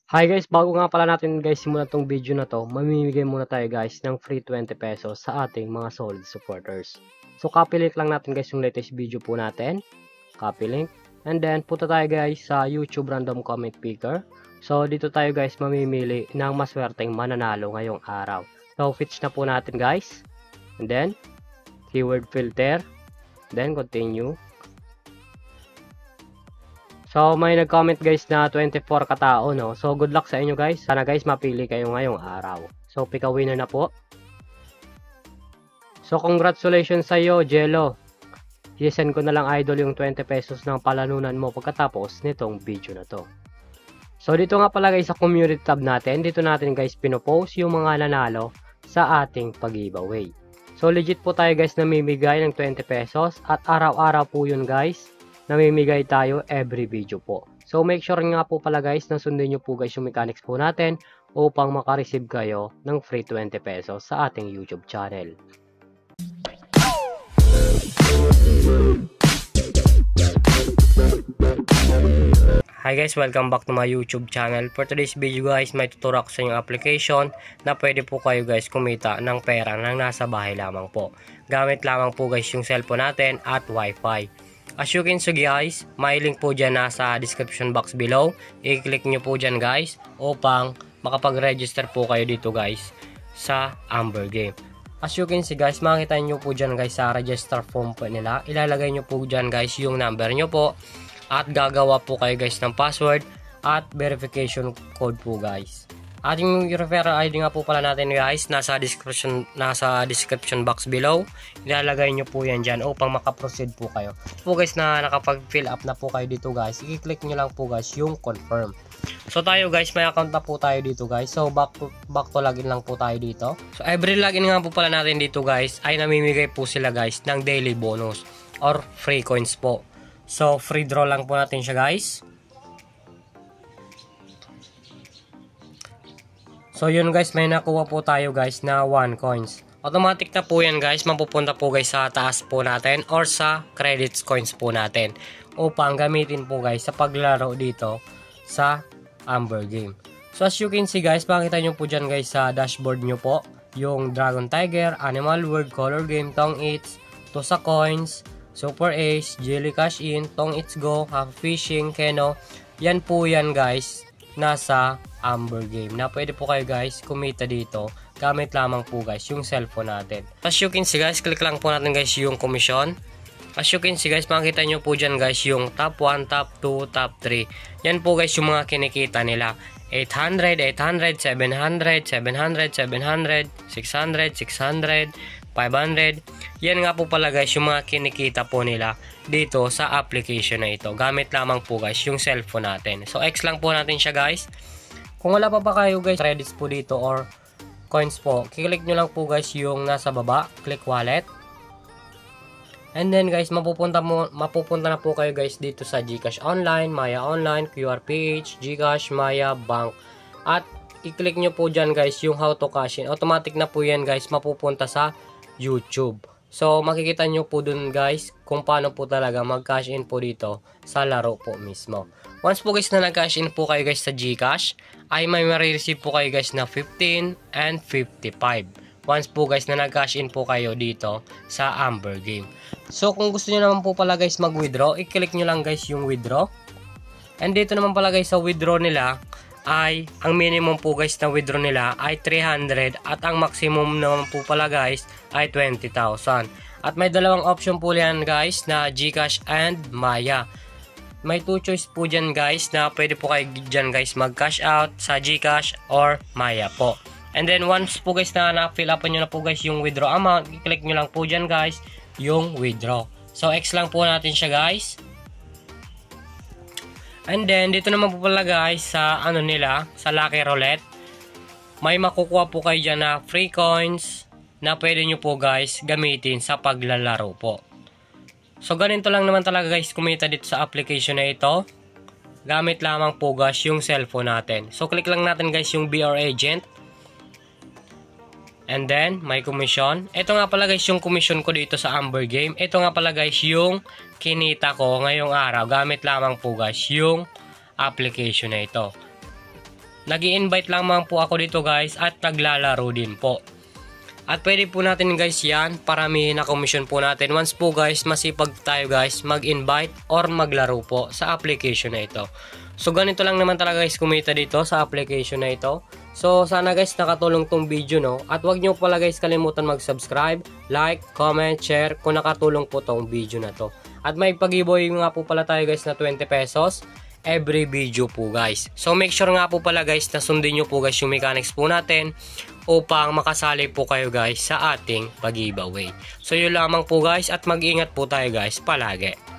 Hi guys, bago nga pala natin guys simulan tong video na to, mamimigay muna tayo guys ng free 20 pesos sa ating mga solid supporters. So copy link lang natin guys yung latest video po natin. Copy link. And then punta tayo guys sa YouTube random comment picker. So dito tayo guys mamimili ng maswerteng mananalo ngayong araw. So fetch na po natin guys. And then keyword filter. Then continue. So, may nag-comment guys na 24 katao, no? So, good luck sa inyo guys. Sana guys mapili kayo ngayong araw. So, pick a winner na po. So, congratulations sa iyo, Jello. I-send ko na lang idol yung 20 pesos ng palanunan mo pagkatapos nitong video na to. So, dito nga pala guys sa community tab natin. Dito natin guys pinopost yung mga nanalo sa ating pag-giveaway. So, legit po tayo guys namimigay ng 20 pesos at araw-araw po yun guys. Namimigay tayo every video po. So make sure nga po pala guys na sundin nyo po guys yung mechanics po natin upang makareceive kayo ng free 20 pesos sa ating YouTube channel. Hi guys, welcome back to my YouTube channel. For today's video guys, may tuturo ko sa inyong application na pwede po kayo guys kumita ng pera nang nasa bahay lamang po. Gamit lamang po guys yung cellphone natin at wifi. As you can see guys, may link po dyan nasa description box below. I-click nyo po dyan guys upang makapag-register po kayo dito guys sa Amber Game. As you can see guys, makikita nyo po dyan guys sa register form po nila. Ilalagay nyo po dyan guys yung number nyo po at gagawa po kayo guys ng password at verification code po guys. Ating referral ID nga po pala natin guys nasa description box below. Ilalagay nyo po yan dyan upang makaproceed po kayo. Po guys na nakapag-fill up na po kayo dito guys, i-click nyo lang po guys yung confirm. So tayo guys, may account na po tayo dito guys. So back to login lang po tayo dito. So every login nga po pala natin dito guys ay namimigay po sila guys ng daily bonus or free coins po. So free draw lang po natin siya guys. So yun guys, may nakuha po tayo guys na 1 coins. Automatic na po yan guys, mapupunta po guys sa taas po natin or sa credits coins po natin upang gamitin po guys sa paglaro dito sa Amber Game. So as you can see guys, makita nyo po dyan guys sa dashboard nyo po yung Dragon Tiger, Animal World, Color Game, Tong Eats, Tusa Coins, Super Ace, Jelly Cash In, Tong Eats Go, Half Fishing, Keno. Yan po yan guys nasa Amber Game na pwede po kayo guys kumita dito gamit lamang po guys yung cellphone natin. As you can see guys, click lang po natin guys yung commission. As you can see guys, makikita nyo po dyan guys yung top 1, top 2, top 3. Yan po guys yung mga kinikita nila. 800, 800, 700, 700, 700, 600, 600, 500. Yan nga po pala guys yung mga kinikita po nila dito sa application na ito. Gamit lamang po guys yung cellphone natin. So X lang po natin siya guys. Kung wala pa kayo guys credits po dito or coins po, kiklik nyo lang po guys yung nasa baba, click wallet. And then guys, mapupunta na po kayo guys dito sa GCash Online, Maya Online, QRPH, GCash, Maya, Bank. At i-click nyo po dyan guys yung how to cash in. Automatic na po yan guys, mapupunta sa YouTube. So makikita nyo po dun guys kung paano po talaga mag-cash in po dito sa laro po mismo. Once po guys na nag-cash in po kayo guys sa GCash, ay may marireceive po kayo guys na 15 and 55. Once po guys na nag-cash in po kayo dito sa Amber Game. So kung gusto nyo naman po pala guys mag-withdraw, i-click nyo lang guys yung withdraw. And dito naman pala guys sa withdraw nila, ay ang minimum po guys na withdraw nila ay 300 at ang maximum naman po pala guys ay 20,000. At may dalawang option po yan guys na GCash and Maya. May 2 choice po dyan guys na pwede po kayo dyan guys mag-cash out sa GCash or Maya po. And then once po guys na na-fill up nyo na po guys yung withdraw amount, i-click nyo lang po dyan guys yung withdraw. So X lang po natin siya guys. And then dito naman po pala guys sa ano nila, sa Lucky Roulette, may makukuha po kayo dyan na free coins na pwede nyo po guys gamitin sa paglalaro po. So ganito lang naman talaga guys kumita dito sa application na ito. Gamit lamang po guys yung cellphone natin. So click lang natin guys yung BR Agent. And then, may commission. Ito nga pala guys yung commission ko dito sa Amber Game. Ito nga pala guys yung kinita ko ngayong araw. Gamit lamang po guys yung application na ito. Nag-i-invite lamang po ako dito guys at naglalaro din po. At pwede po natin guys yan, paramihin na commission po natin. Once po guys, masipag tayo guys mag-invite or maglaro po sa application na ito. So ganito lang naman talaga guys kumita dito sa application na ito. So sana guys nakatulong tong video no. At wag nyo pala guys kalimutan mag-subscribe, like, comment, share kung nakatulong po tong video na to. At may pag-giveaway nga po pala tayo guys na 20 pesos. Every video po guys. So make sure nga po pala guys na sundin nyo po guys yung mechanics po natin upang makasali po kayo guys sa ating pag-giveaway. So yun lamang po guys at mag-ingat po tayo guys palagi.